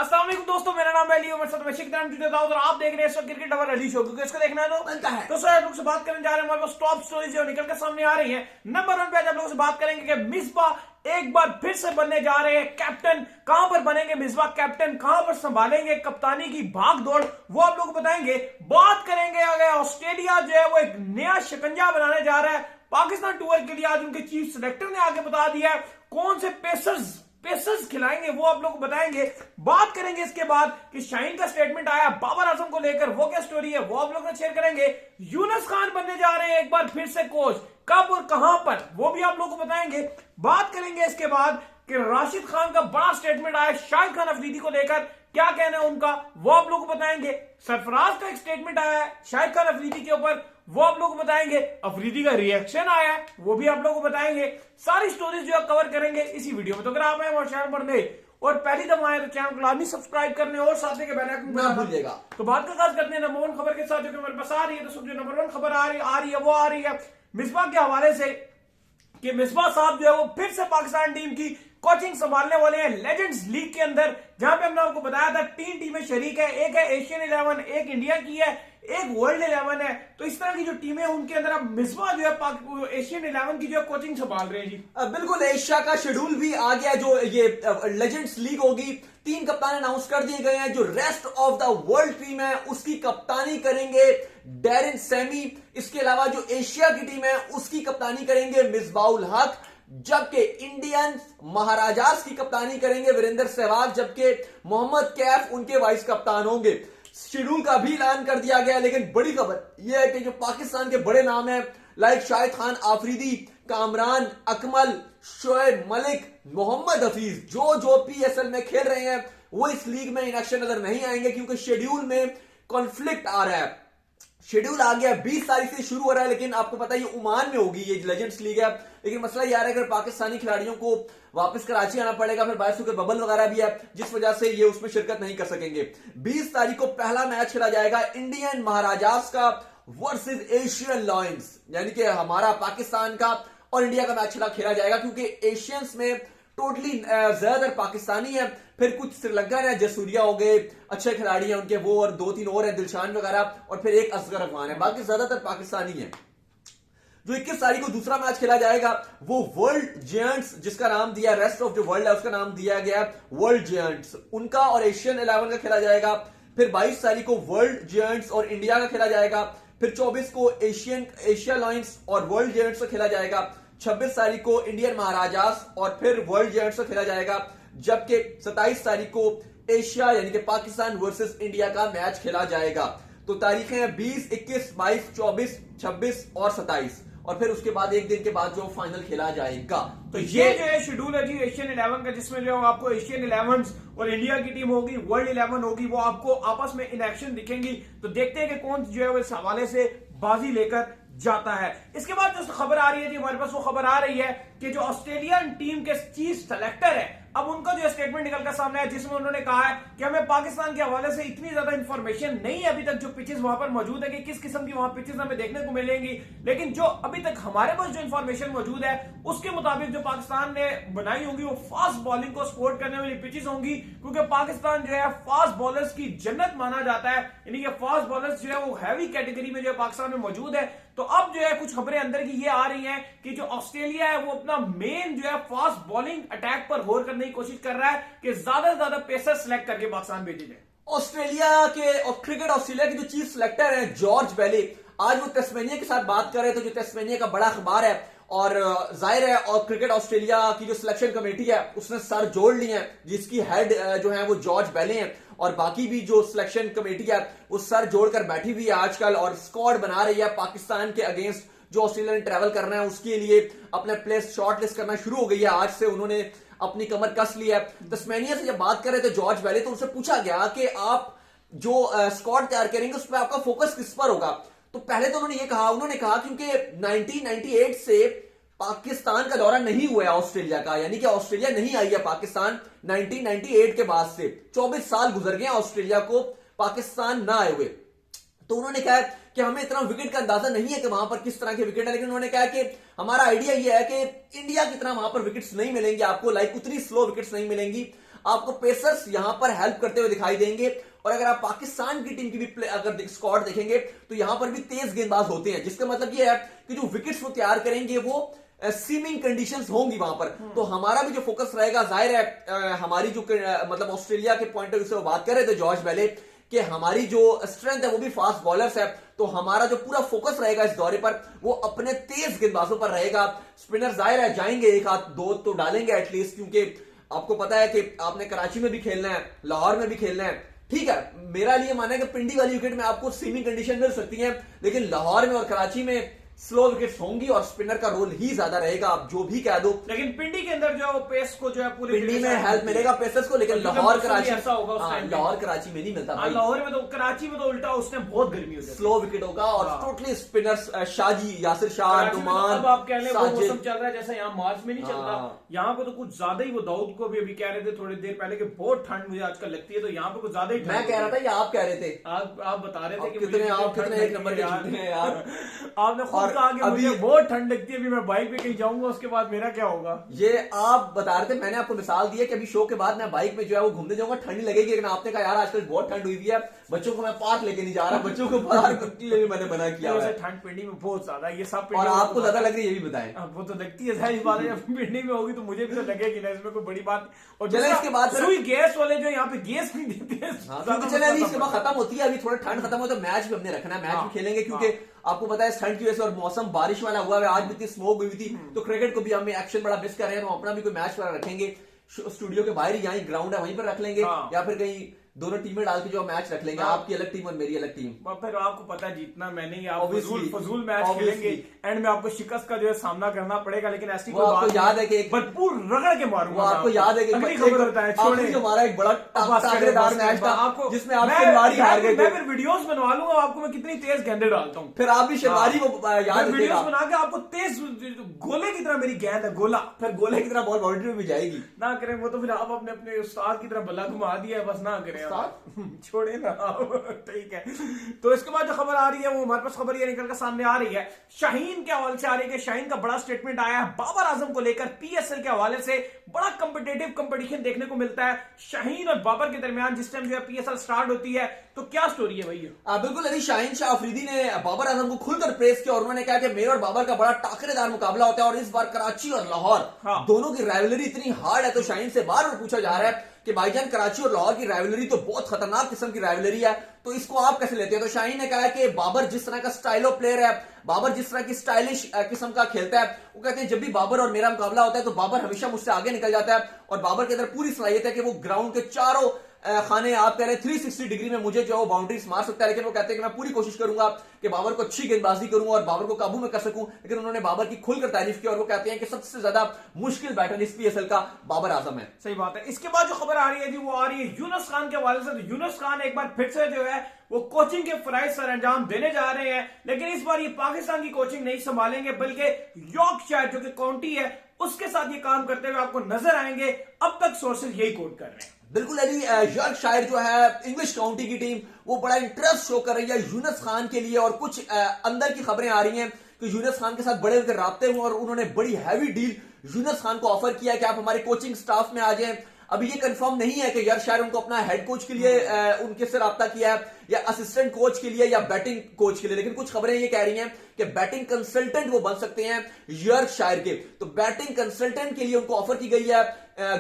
अस्सलाम वालेकुम दोस्तों, मेरा नाम है अली उमर साथ में शिकदार और आप देख रहे हैं इस वक्त क्रिकेट लवर अली शो, क्योंकि इसको देखना है तो बनता है। दोस्तों आप लोग से बात करने जा रहे हैं, हमारे पास टॉप स्टोरीज जो निकल कर सामने आ रही हैं। नंबर 1 पे आज आप लोगों से बात करेंगे कि मिसबाह एक बार फिर से बनने जा रहे हैं कैप्टन। कहां पर बनेंगे मिसबाह कैप्टन, कहां पर संभालेंगे कप्तानी की भाग दौड़, वो आप लोग बताएंगे। बात करेंगे अगर ऑस्ट्रेलिया जो है वो एक नया शिकंजा बनाने जा रहा है पाकिस्तान टूर के लिए। आज उनके चीफ सिलेक्टर ने आगे बता दिया है कौन से पेसर्स खिलाएंगे, वो आप लोग को बताएंगे। बात करेंगे इसके बाद कि शाहीन का स्टेटमेंट आया बाबर आजम को लेकर, वो क्या स्टोरी है वो आप लोग शेयर करेंगे। यूनुस खान बनने जा रहे हैं एक बार फिर से कोच, कब और कहां पर वो भी आप लोग को बताएंगे। बात करेंगे इसके बाद कि राशिद खान का बड़ा स्टेटमेंट आया शाहिद खान अफरीदी को लेकर, क्या कहना है उनका वो आप लोग को बताएंगे। सरफराज का एक स्टेटमेंट आया है शाहिद खान अफरीदी के ऊपर, वो आप लोग को बताएंगे। अफरीदी का रिएक्शन आया है वो भी आप लोग को बताएंगे। सारी स्टोरीज जो है कवर करेंगे इसी वीडियो में। तो अगर आप हैं और चैनल पर नए और पहली दफा आए तो चैनल को लाजमी सब्सक्राइब करने और साथ के बेल आइकन ना भूलिएगा। तो बात का आगाज करते हैं नंबर 1 खबर के साथ जो कि हमारे पास आ रही है। तो जो नंबर 1 खबर आ रही है वो आ रही है मिसबाह के हवाले से कि मिसबाह साहब जो है वो फिर से पाकिस्तान टीम की कोचिंग संभालने वाले हैं लेजेंड्स लीग के अंदर, जहां पे हमने आपको बताया था 3 टीमें शरीक है। एक है एशियन 11, एक इंडिया की है, एक वर्ल्ड 11 है। तो इस तरह की जो टीमें हैं उनके अंदर अब मिसबाह जो है एशियन 11 की जो है कोचिंग संभाल रहे हैं जी। बिल्कुल, एशिया का शेड्यूल भी आ गया। जो ये लेजेंड्स लीग होगी, 3 कप्तान अनाउंस कर दिए गए हैं। जो rest of the world team है उसकी कप्तानी करेंगे डेरिन सेमी। इसके अलावा जो एशिया की टीम है उसकी कप्तानी करेंगे मिसबाउल हक, जबकि इंडियन महाराजास की कप्तानी करेंगे वीरेंद्र सहवाग, जबकि मोहम्मद कैफ उनके वाइस कप्तान होंगे। शेड्यूल का भी ऐलान कर दिया गया, लेकिन बड़ी खबर यह है कि जो पाकिस्तान के बड़े नाम हैं लाइक शाहिद खान आफरीदी, कामरान अकमल, शोएब मलिक, मोहम्मद हफीज, जो पीएसएल में खेल रहे हैं वो इस लीग में इन एक्शन नजर नहीं आएंगे, क्योंकि शेड्यूल में कॉन्फ्लिक्ट आ रहा है। शेड्यूल आ गया 20 तारीख से शुरू हो रहा है, लेकिन आपको पता है ये ओमान में होगी, ये लेजेंड्स लीग है। लेकिन मसला ये आ रहा है अगर पाकिस्तानी खिलाड़ियों को वापस कराची आना पड़ेगा, फिर बायसू के बबल वगैरह भी है, जिस वजह से ये उसमें शिरकत नहीं कर सकेंगे। 20 तारीख को पहला मैच खेला जाएगा इंडियन महाराजास का वर्सेस एशियन लॉयंस, यानी कि हमारा पाकिस्तान का और इंडिया का मैच खेला जाएगा, क्योंकि एशियंस में टोटली ज्यादातर पाकिस्तानी है। फिर कुछ श्रीलंकन है, जसूरिया हो गए, अच्छे खिलाड़ी हैं उनके, वो और 2-3 और है, दिलशान वगैरह, और फिर एक असगर अफगान है, बाकी ज्यादातर पाकिस्तानी है। जो 21 तारीख को दूसरा मैच खेला जाएगा वो वर्ल्ड जायंट्स, जिसका नाम दिया रेस्ट ऑफ जो वर्ल्ड है उसका नाम दिया गया वर्ल्ड जायंट्स, उनका और एशियन 11 का खेला जाएगा। फिर 22 तारीख को वर्ल्ड जायंट्स और इंडिया का खेला जाएगा। फिर 24 को एशिया लॉयंस और वर्ल्ड जायंट्स का खेला जाएगा। 26 तारीख को इंडियन महाराजास और फिर वर्ल्ड जायंट्स का खेला जाएगा, जबकि 27 तारीख को एशिया यानी कि पाकिस्तान वर्सेस इंडिया का मैच खेला जाएगा। तो तारीखें हैं 20, 21, 22, 24, 26 और 27, और फिर उसके बाद एक दिन के बाद जो फाइनल खेला जाएगा। तो ये जो है शेड्यूल है जी एशियन 11 का, जिसमें जो आपको एशियन 11 और इंडिया की टीम होगी, वर्ल्ड 11 होगी, वो आपको आपस में इन एक्शन दिखेंगी। तो देखते हैं कि कौन जो है वो इस हवाले से बाजी लेकर जाता है। इसके बाद जो खबर आ रही है जी हमारे पास, वो खबर आ रही है कि जो ऑस्ट्रेलियन टीम के चीफ सेलेक्टर है, अब उनका जो स्टेटमेंट निकलकर सामने है जिसमें उन्होंने कहा है कि हमें पाकिस्तान के हवाले से इतनी ज्यादा इंफॉर्मेशन नहीं है अभी तक, जो पिचेस वहां पर मौजूद है कि किस किस्म की वहां पिचेस हमें देखने को मिलेंगी, लेकिन जो अभी तक हमारे पास जो इंफॉर्मेशन मौजूद है उसके मुताबिक जो पाकिस्तान ने बनाई होंगी वो फास्ट बॉलिंग को सपोर्ट करने वाली पिचेस होंगी, क्योंकि पाकिस्तान जो है फास्ट बॉलर्स की जन्नत माना जाता है, यानी कि फास्ट बॉलर्स जो है वो हैवी कैटेगरी में जो है पाकिस्तान में मौजूद है। तो अब जो है कुछ खबरें अंदर की ये आ रही हैं कि जो ऑस्ट्रेलिया है वो अपना मेन जो है फास्ट बॉलिंग अटैक पर गौर करने की कोशिश कर रहा है कि ज्यादा से ज्यादा पेसर सिलेक्ट करके पाकिस्तान भेजे जाए। ऑस्ट्रेलिया के क्रिकेट ऑस्ट्रेलिया के जो चीफ सिलेक्टर हैं जॉर्ज बेली, आज वो तस्मेनिया के साथ बात कर रहे थे, जो तस्मेनिया का बड़ा अखबार है, और जाहिर है और क्रिकेट ऑस्ट्रेलिया की जो सिलेक्शन कमेटी है उसने सर जोड़ लिए हैं, जिसकी हेड जो है वो जॉर्ज बेली हैं, और बाकी भी जो सिलेक्शन कमेटी है वो सर जोड़कर बैठी हुई है आजकल, और स्क्वाड बना रही है पाकिस्तान के अगेंस्ट। जो ऑस्ट्रेलिया ने ट्रैवल करना है उसके लिए अपने प्लेस शॉर्ट लिस्ट करना शुरू हो गई है, आज से उन्होंने अपनी कमर कस ली है। तस्मेनिया से जब बात कर रहे थे जॉर्ज बेली, तो उनसे पूछा गया कि आप जो स्क्वाड तैयार करेंगे उस पर आपका फोकस किस पर होगा। तो पहले तो उन्होंने कहा क्योंकि 1998 से पाकिस्तान का दौरा नहीं हुआ है ऑस्ट्रेलिया का, यानी कि ऑस्ट्रेलिया नहीं आई है पाकिस्तान 1998 के बाद से, 24 साल गुजर गए ऑस्ट्रेलिया को पाकिस्तान ना आए हुए। तो उन्होंने कहा कि हमें इतना विकेट का अंदाजा नहीं है कि वहां पर किस तरह के विकेट है, लेकिन उन्होंने कहा कि हमारा आइडिया यह है कि इंडिया की तरह वहां पर विकेट्स नहीं मिलेंगी आपको, लाइक उतनी स्लो विकेट्स नहीं मिलेंगी। आपको पेसर्स यहां पर हेल्प करते हुए दिखाई देंगे। और अगर आप पाकिस्तान की टीम की भी अगर स्क्वाड देखेंगे तो यहां पर भी तेज गेंदबाज होते हैं, जिसका मतलब यह है कि जो विकेट्स वो तैयार करेंगे वो सीमिंग कंडीशंस होंगी वहां पर। तो हमारा भी जो फोकस रहेगा, जाहिर है हमारी जो मतलब ऑस्ट्रेलिया के पॉइंट ऑफ व्यू से वो बात कर रहे थे जॉर्ज बेले कि हमारी जो स्ट्रेंथ है वो भी फास्ट बॉलर्स है, तो हमारा जो पूरा फोकस रहेगा इस दौरे पर वो अपने तेज गेंदबाजों पर रहेगा। स्पिनर जाहिर है जाएंगे, एक हाथ दो तो डालेंगे एटलीस्ट, क्योंकि आपको पता है कि आपने कराची में भी खेलना है, लाहौर में भी खेलना है। ठीक है, मेरा लिए माना है कि पिंडी वाली विकेट में आपको सीमिंग कंडीशन मिल सकती है, लेकिन लाहौर में और कराची में स्लो विकेट्स होंगी और स्पिनर का रोल ही ज्यादा रहेगा, आप जो भी कह दो। लेकिन पिंडी के अंदर जो पेस को जो है पूरी पिंडी में हेल्प मिलेगा पेसर्स को, लेकिन लाहौर कराची ऐसा होगा उस टाइम लाहौर कराची में नहीं मिलता भाई। लाहौर में तो, कराची में तो उल्टा, उसने बहुत गर्मी हो जाती है, स्लो विकेट होगा और टोटली स्पिनर्स शाजी, यासिर शाह, नुमान, अब आप कह लें वो मौसम चल रहा है जैसा यहाँ मार्च में नहीं चलता, यहाँ पे तो कुछ ज्यादा ही। वो दाऊद को भी अभी कह रहे थे थोड़ी देर पहले कि बहुत ठंड मुझे आजकल लगती है, तो यहाँ पे कुछ ज्यादा ही। मैं कह रहा था या आप कह रहे थे? आप बता रहे थे कि कितने एक नंबर के झूठे हैं यार। आपने खुद कहा कि मुझे बहुत ठंड लगती है, अभी मैं बाइक पे कहीं जाऊंगा उसके बाद मेरा क्या होगा। ये आप बता रहे थे, मैंने आपको मिसाल दी है कि अभी शो के बाद मैं बाइक में जो है वो घूमने जाऊंगा, ठंडी लगेगी, लेकिन आपने कहा यार आजकल बहुत ठंड हुई है, बच्चों को मैं पार्क लेके नहीं जा रहा, बच्चों को पार्क के लिए मैंने मना किया है। ठंड पिंडी में बहुत ज्यादा, ये सब और आपको ज्यादा लग रही है ये भी बताएं। वो तो लगती है सारी बात है, पिंडी में होगी तो मुझे भी तो लगेगी ना, इसमें कोई बड़ी बात। और चले इसके बाद सुई गैस वाले जो यहाँ पे गैस नहीं देते हैं, चले अभी इसके बाद खत्म होती है, अभी थोड़ा ठंड खत्म हो तो मैच भी हमने रखना है, मैच भी खेलेंगे, क्योंकि आपको पता है ठंड की वजह से और मौसम बारिश वाला हुआ है, आज भी इतनी स्मोक हुई थी, तो क्रिकेट को भी हम एक्शन बड़ा मिस कर रहे हैं, तो अपना भी कोई मैच वाला रखेंगे स्टूडियो के बाहर ही, यहाँ ग्राउंड है वहीं पर रख लेंगे, या फिर कहीं दोनों टीमें डाल के जो मैच रख लेंगे, आपकी अलग टीम और मेरी अलग टीम। फिर आपको पता है जीतना मैंने ही, आप फजूल मैच खेलेंगे, एंड में आपको शिकस्त का जो है सामना करना पड़ेगा, लेकिन ऐसी कोई बात याद है कि भरपूर रगड़ के मारूंगा। आपको याद है कि हमारा एक बड़ा ताकतवर मैच था आपको, जिसमें आप शेरवारी हार गए थे। मैं फिर वीडियोस बनवा लूंगा आपको, मैं कितनी तेज गेंदे डालता हूँ, फिर आप भी शेरवारी को याद वीडियोस बना के आपको तेज गोले की तरह मेरी गेंद है, गोला, फिर गोले की तरह बॉल बाउंड्री में भी जाएगी। ना करें वो तो फिर आप अपने उस्ताद की तरह बल्ला घुमा दिया है, बस ना करें, छोड़े ना। ठीक है, तो इसके बाद जो खबर आ रही है वो हमारे पास खबर ये निकल कर सामने आ रही है, शाहीन के हवाले से आ रही है कि शाहीन का बड़ा स्टेटमेंट आया है बाबर आजम को लेकर। पीएसएल के हवाले से बड़ा कॉम्पिटिटिव कंपटीशन देखने को मिलता है शाहीन और बाबर के दरमियान, जिस टाइम जो है पीएसएल स्टार्ट होती है, तो क्या स्टोरी है भैया? बिल्कुल, अभी शाहीन शाह अफरीदी ने बाबर आजम को खुलकर प्रेस किया और उन्होंने कहा कि मेरे और बाबर का बड़ा टाकरेदार मुकाबला होता है, और इस बार कराची और लाहौर दोनों की राइवलरी इतनी हार्ड है, तो शाहीन से बार बार पूछा जा रहा है कि भाईजान कराची और लाहौर की राइवलरी तो बहुत खतरनाक किस्म की राइवलरी है, तो इसको आप कैसे लेते हैं? तो शाहीन ने कहा कि बाबर जिस तरह का स्टाइलो प्लेयर है, बाबर जिस तरह की स्टाइलिश किस्म का खेलता है, वो कहते हैं जब भी बाबर और मेरा मुकाबला होता है तो बाबर हमेशा मुझसे आगे निकल जाता है, और बाबर के अंदर पूरी सलाहियत है कि वो ग्राउंड के चारों खाने, आप कह रहे हैं 360 डिग्री में मुझे जो है वो बाउंड्रीज मार सकता है, लेकिन वो कहते हैं कि मैं पूरी कोशिश करूंगा कि बाबर को अच्छी गेंदबाजी करूंगा और बाबर को काबू में कर सकूं। लेकिन उन्होंने बाबर की खुलकर तारीफ की और वो कहते हैं कि सबसे ज्यादा मुश्किल बैटर इस पीएसएल का बाबर आजम है। सही बात है। इसके बाद जो खबर आ रही है जी वो आ रही है यूनुस खान के हवाले से। तो यूनुस खान एक बार फिर से जो है वो कोचिंग के फराइज सर अंजाम देने जा रहे हैं, लेकिन इस बार ये पाकिस्तान की कोचिंग नहीं संभालेंगे, बल्कि यॉर्कशायर जो कि काउंटी है उसके साथ ये काम करते हुए आपको नजर आएंगे। अब तक सोर्सेज यही कोट कर रहे हैं। बिल्कुल अली, यॉर्कशायर जो है इंग्लिश काउंटी की टीम वो बड़ा इंटरेस्ट शो कर रही है यूनुस खान के लिए, और कुछ अंदर की खबरें आ रही हैं कि यूनुस खान के साथ बड़े होकर राब्ते हुए और उन्होंने बड़ी हैवी डील यूनुस खान को ऑफर किया कि आप हमारे कोचिंग स्टाफ में आ जाएं। अभी ये कंफर्म नहीं है कि यॉर्कशायर उनको अपना हेड कोच के लिए उनके से राब्ता किया है या असिस्टेंट कोच के लिए या बैटिंग कोच के लिए, लेकिन कुछ खबरें ये कह रही हैं कि बैटिंग कंसल्टेंट वो बन सकते हैं यॉर्कशायर के। तो बैटिंग कंसल्टेंट के लिए उनको ऑफर की गई है,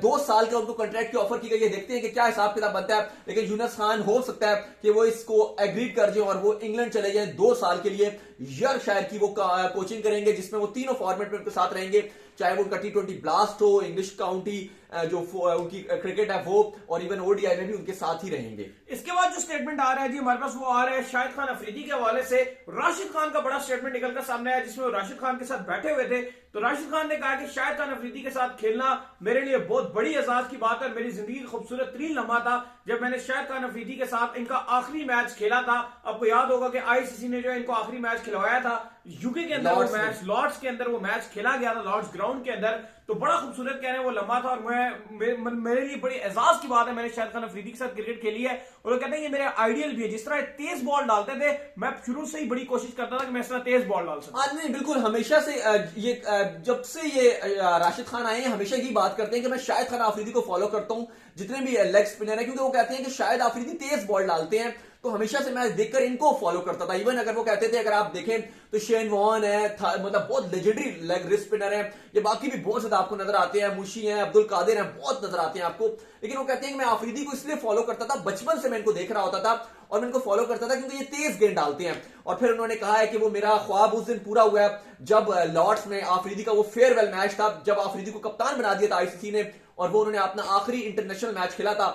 2 साल का उनको कॉन्ट्रैक्ट की ऑफर की गई है। देखते हैं कि क्या हिसाब किताब बनता है, लेकिन यूनुस खान हो सकता है कि वो इसको एग्री कर जाए और वो इंग्लैंड चले जाए 2 साल के लिए। यॉर्कशायर की वो कोचिंग करेंगे जिसमें वो तीनों फॉर्मेट में उनके साथ रहेंगे, चाहे वो उनका T20 ब्लास्ट हो, इंग्लिश काउंटी जो उनकी क्रिकेट है वो, और इवन ओडीआई में भी उनके साथ ही रहेंगे। इसके बाद जो स्टेटमेंट आ रहा है जी हमारे पास वो आ रहा है शाहिद खान अफरीदी के हवाले से। राशिद खान का बड़ा स्टेटमेंट निकलकर सामने आया जिसमें वो राशिद खान के साथ बैठे हुए थे। तो राशिद खान ने कहा कि शाहिद खान अफरीदी के साथ खेलना मेरे लिए बहुत बड़ी एजाज की बात है, मेरी जिंदगी का खूबसूरत तरीन लम्हा था जब मैंने शाहिद खान अफरीदी के साथ इनका आखिरी मैच खेला था। आपको याद होगा कि आईसीसी ने जो इनको आखिरी मैच खिलवाया था यूके के अंदर, वो लॉर्ड्स मैच लॉर्ड्स के अंदर वो मैच खेला गया था, लॉर्ड्स ग्राउंड के अंदर। तो बड़ा खूबसूरत कह रहे हैं वो लम्हा था, और मेरे लिए बड़ी एजाज की बात है, मैंने शाहिद खान अफरीदी के साथ क्रिकेट खेली है, और वो कहते हैं कि मेरे आइडियल भी है। जिस तरह तेज बॉल डालते थे, मैं शुरू से ही बड़ी कोशिश करता था कि मैं इस तरह तेज बॉल डाल सकूं। नहीं, बिल्कुल, हमेशा से ये जब से ये राशिद खान आए हैं, हमेशा ही बात करते हैं कि मैं शाहिद खान अफरीदी को फॉलो करता हूं, जितने भी लेग स्पिनर है, क्योंकि वो कहते हैं कि शाहिद अफरीदी तेज बॉल डालते हैं। तो हमेशा से मैं देखकर इनको फॉलो करता था। इवन अगर वो कहते थे, अगर आप देखें तो शेन वॉर्न है, मतलब बहुत लेजेंडरी लेग स्पिनर है, ये बाकी भी बहुत ज्यादा आपको नजर आते हैं, मुशी हैं, अब्दुल कादिर हैं, बहुत नजर आते हैं आपको। लेकिन वो कहते हैं कि मैं अफरीदी को इसलिए फॉलो करता था, बचपन से मैं इनको देख रहा होता था और मैं इनको फॉलो करता था क्योंकि ये तेज गेंद डालते हैं। और फिर उन्होंने कहा है कि वो मेरा ख्वाब उस दिन पूरा हुआ है जब लॉर्ड्स में अफरीदी का वो फेयरवेल मैच था, जब अफरीदी को कप्तान बना दिया था आईसीसी ने, और वो उन्होंने अपना आखिरी इंटरनेशनल मैच खेला था।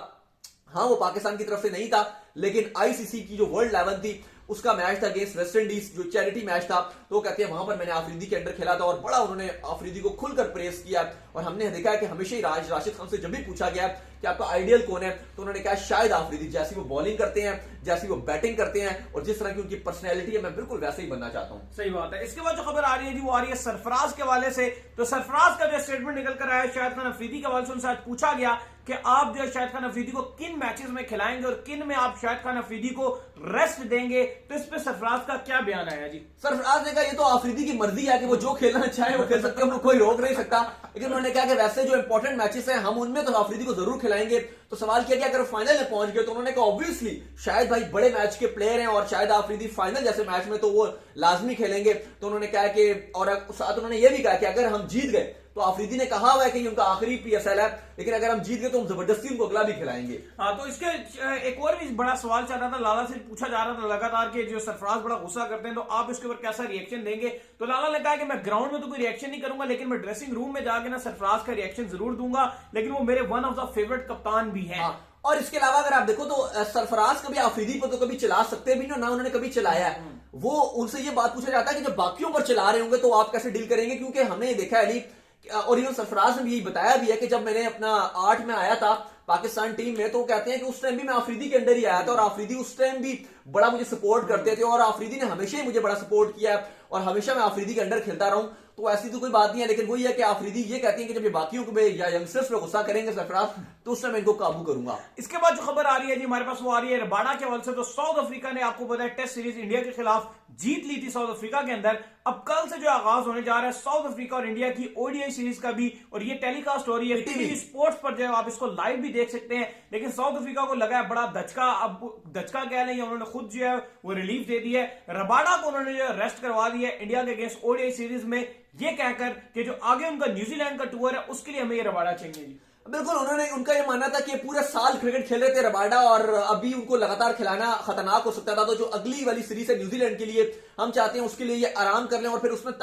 हाँ, वो पाकिस्तान की तरफ से नहीं था, लेकिन आईसीसी की जो वर्ल्ड 11 थी उसका मैच था अगेंस्ट वेस्ट इंडीज, जो चैरिटी मैच था। तो वो कहते हैं वहां पर मैंने अफरीदी के अंडर खेला था और बड़ा उन्होंने अफरीदी को खुलकर प्रेस किया। और हमने देखा है कि हमेशा ही राशिद खान से जब भी पूछा गया कि आपका आइडियल कौन है, तो उन्होंने कहा शायद अफरीदी, जैसी वो बॉलिंग करते हैं, जैसी वो बैटिंग करते हैं, और जिस तरह की उनकी पर्सनैलिटी है, मैं बिल्कुल वैसे ही बनना चाहता हूं। सही बात है। इसके बाद जो खबर आ रही है जी, वो आ रही है सरफराज के हवाले से। तो सरफराज का जो स्टेटमेंट निकल कर आया शाहिद खान अफरीदी के हवाले से, उनसे आज पूछा गया कि आप जो शाहिद खान अफरीदी को किन मैचेस में खिलाएंगे और किन में आप शाहिद खान अफरीदी को रेस्ट देंगे। तो इस पे सरफराज का क्या बयान आया जी? सरफराज ने कहा ये तो अफरीदी की मर्जी है कि वो जो खेलना चाहे वो खेल सकते हैं, हमको कोई रोक नहीं सकता। लेकिन उन्होंने कहा कि वैसे जो इंपॉर्टेंट मैचेस हैं हम उनमें तो अफरीदी को जरूर खिलाएंगे। तो सवाल किया कि अगर फाइनल में पहुंच गए, तो उन्होंने कहा ऑब्वियसली शायद भाई बड़े मैच के प्लेयर हैं और शायद अफरीदी फाइनल जैसे मैच में तो वो लाजमी खेलेंगे। तो उन्होंने कहा कि, और साथ उन्होंने ये भी कहा कि अगर हम जीत गए, तो अफरीदी ने कहा हुआ है कि उनका आखिरी पीएसएल है, लेकिन अगर हम जीत गए तो हम जबरदस्ती उनको अगला भी खिलाएंगे। हाँ, तो इसके एक और भी बड़ा सवाल चल रहा था, लाला से पूछा जा रहा था लगातार कि जो सरफराज बड़ा गुस्सा करते हैं, तो आप इसके ऊपर कैसा रिएक्शन देंगे। तो लाला ने कहा कि मैं ग्राउंड में तो कोई रिएक्शन नहीं करूंगा, लेकिन मैं ड्रेसिंग रूम में जाके ना सरफराज का रिएक्शन जरूर दूंगा, लेकिन वो मेरे वन ऑफ द फेवरेट कप्तान भी है। और इसके अलावा अगर आप देखो तो सरफराज कभी अफरीदी पर तो कभी चला सकते भी ना उन्होंने कभी चलाया है। वो उनसे ये बात पूछा जाता है कि जब बाकियों पर चला रहे होंगे तो आप कैसे डील करेंगे, क्योंकि हमने देखा है अली, और इवन सरफराज ने भी यही बताया भी है कि जब मैंने अपना 8 में आया था पाकिस्तान टीम में, तो कहते हैं कि उस टाइम भी मैं अफरीदी के अंडर ही आया था और अफरीदी उस टाइम भी बड़ा मुझे सपोर्ट करते थे, और अफरीदी ने हमेशा ही मुझे बड़ा सपोर्ट किया है और हमेशा मैं अफरीदी के अंडर खेलता रहूं। तो ऐसी तो कोई बात नहीं है, लेकिन वही है कि अफरीदी ये कहती है कि जब ये बाकियों को या यंगस्टर्स पे गुस्सा करेंगे सरफराज, तो उस समय इनको काबू करूंगा। इसके बाद जो खबर आ रही है जी हमारे पास, वो आ रही है रबाडा के हवाले से। तो साउथ अफ्रीका ने, आपको पता है, टेस्ट सीरीज इंडिया के खिलाफ जीत ली थी साउथ अफ्रीका के अंदर। अब कल से जो आगाज होने जा रहा है साउथ अफ्रीका और इंडिया की ओडीआई सीरीज का भी, और ये टेलीकास्ट हो रही है टीवी स्पोर्ट्स पर, जो है आप इसको लाइव भी देख सकते हैं। लेकिन साउथ अफ्रीका को लगा है बड़ा धचका, अब धचका कह लें, उन्होंने खुद जो है वो रिलीफ दे दी है। रबाडा को उन्होंने जो रेस्ट करवा दी है इंडिया के अगेंस्ट ओडीआई सीरीज में, ये कहकर कि जो आगे उनका न्यूजीलैंड का टूर है उसके लिए हमें ये रबाडा चाहिए जी। बिल्कुल, उनका ये मानना था कि पूरे साल क्रिकेट खेल रहे थे रबाडा, और अभी उनको लगातार खिलाना खतरनाक हो सकता था। तो जो अगली वाली सीरीज है न्यूजीलैंड के लिए, हम चाहते हैं उसके लिए ये आराम कर लें और फिर उसमें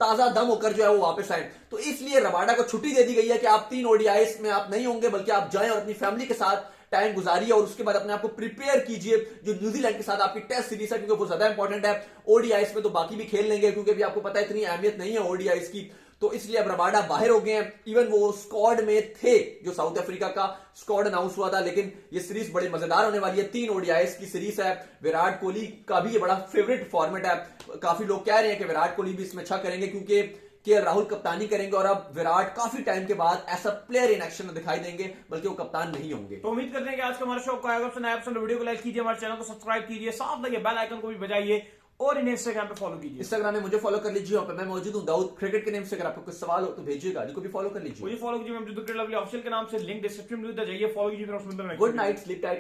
ताजा दम होकर जो है वो वापस आए। तो इसलिए रबाडा को छुट्टी दे दी गई है कि आप 3 ओडीआईस में आप नहीं होंगे, बल्कि आप जाएं और अपनी फैमिली के साथ टाइम गुजारिए और उसके बाद अपने आप को प्रिपेयर कीजिए जो न्यूजीलैंड के साथ आपकी टेस्ट सीरीज है, क्योंकि वो ज्यादा इंपॉर्टेंट है। ओडीआईस में तो बाकी भी खेल लेंगे, क्योंकि अभी आपको पता है इतनी अहमियत नहीं है ओडीआईस की। तो इसलिए अब रबाडा बाहर हो गए हैं। इवन वो स्क्वाड में थे, जो साउथ अफ्रीका का स्क्वाड अनाउंस हुआ था। लेकिन ये सीरीज बड़ी मजेदार होने वाली है, 3 ओडीआईस की सीरीज है। विराट कोहली का भी ये बड़ा फेवरेट फॉर्मेट है। काफी लोग कह रहे हैं कि विराट कोहली भी इसमें अच्छा करेंगे, क्योंकि केएल राहुल कप्तानी करेंगे और अब विराट काफी टाइम के बाद ऐसा प्लेयर इन एक्शन में दिखाई देंगे, बल्कि वो कप्तान नहीं होंगे। तो उम्मीद करते हैं कि आज का हमारा शो आपको आएगा। नया एपिसोड वीडियो को लाइक कीजिए, हमारे चैनल को सब्सक्राइब कीजिए, साथ लगे बेल आइकन को भी बजाइए और इन्हें इंस्टाग्राम पे फॉलो कीजिए। इंस्टाग्राम में मुझे फॉलो कर लीजिए, और मैं मौजूद हूं दाऊद क्रिकेट के नेम से। अगर आपको कुछ सवाल हो तो भेजिएगा, को भी फॉलो कर लीजिए। मुझे फॉलो कीजिए, मैं लवली ऑफिशियल के नाम से, लिंक डिस्क्रिप्शन में जाइए, फॉलो कीजिए। Good night, sleep tight.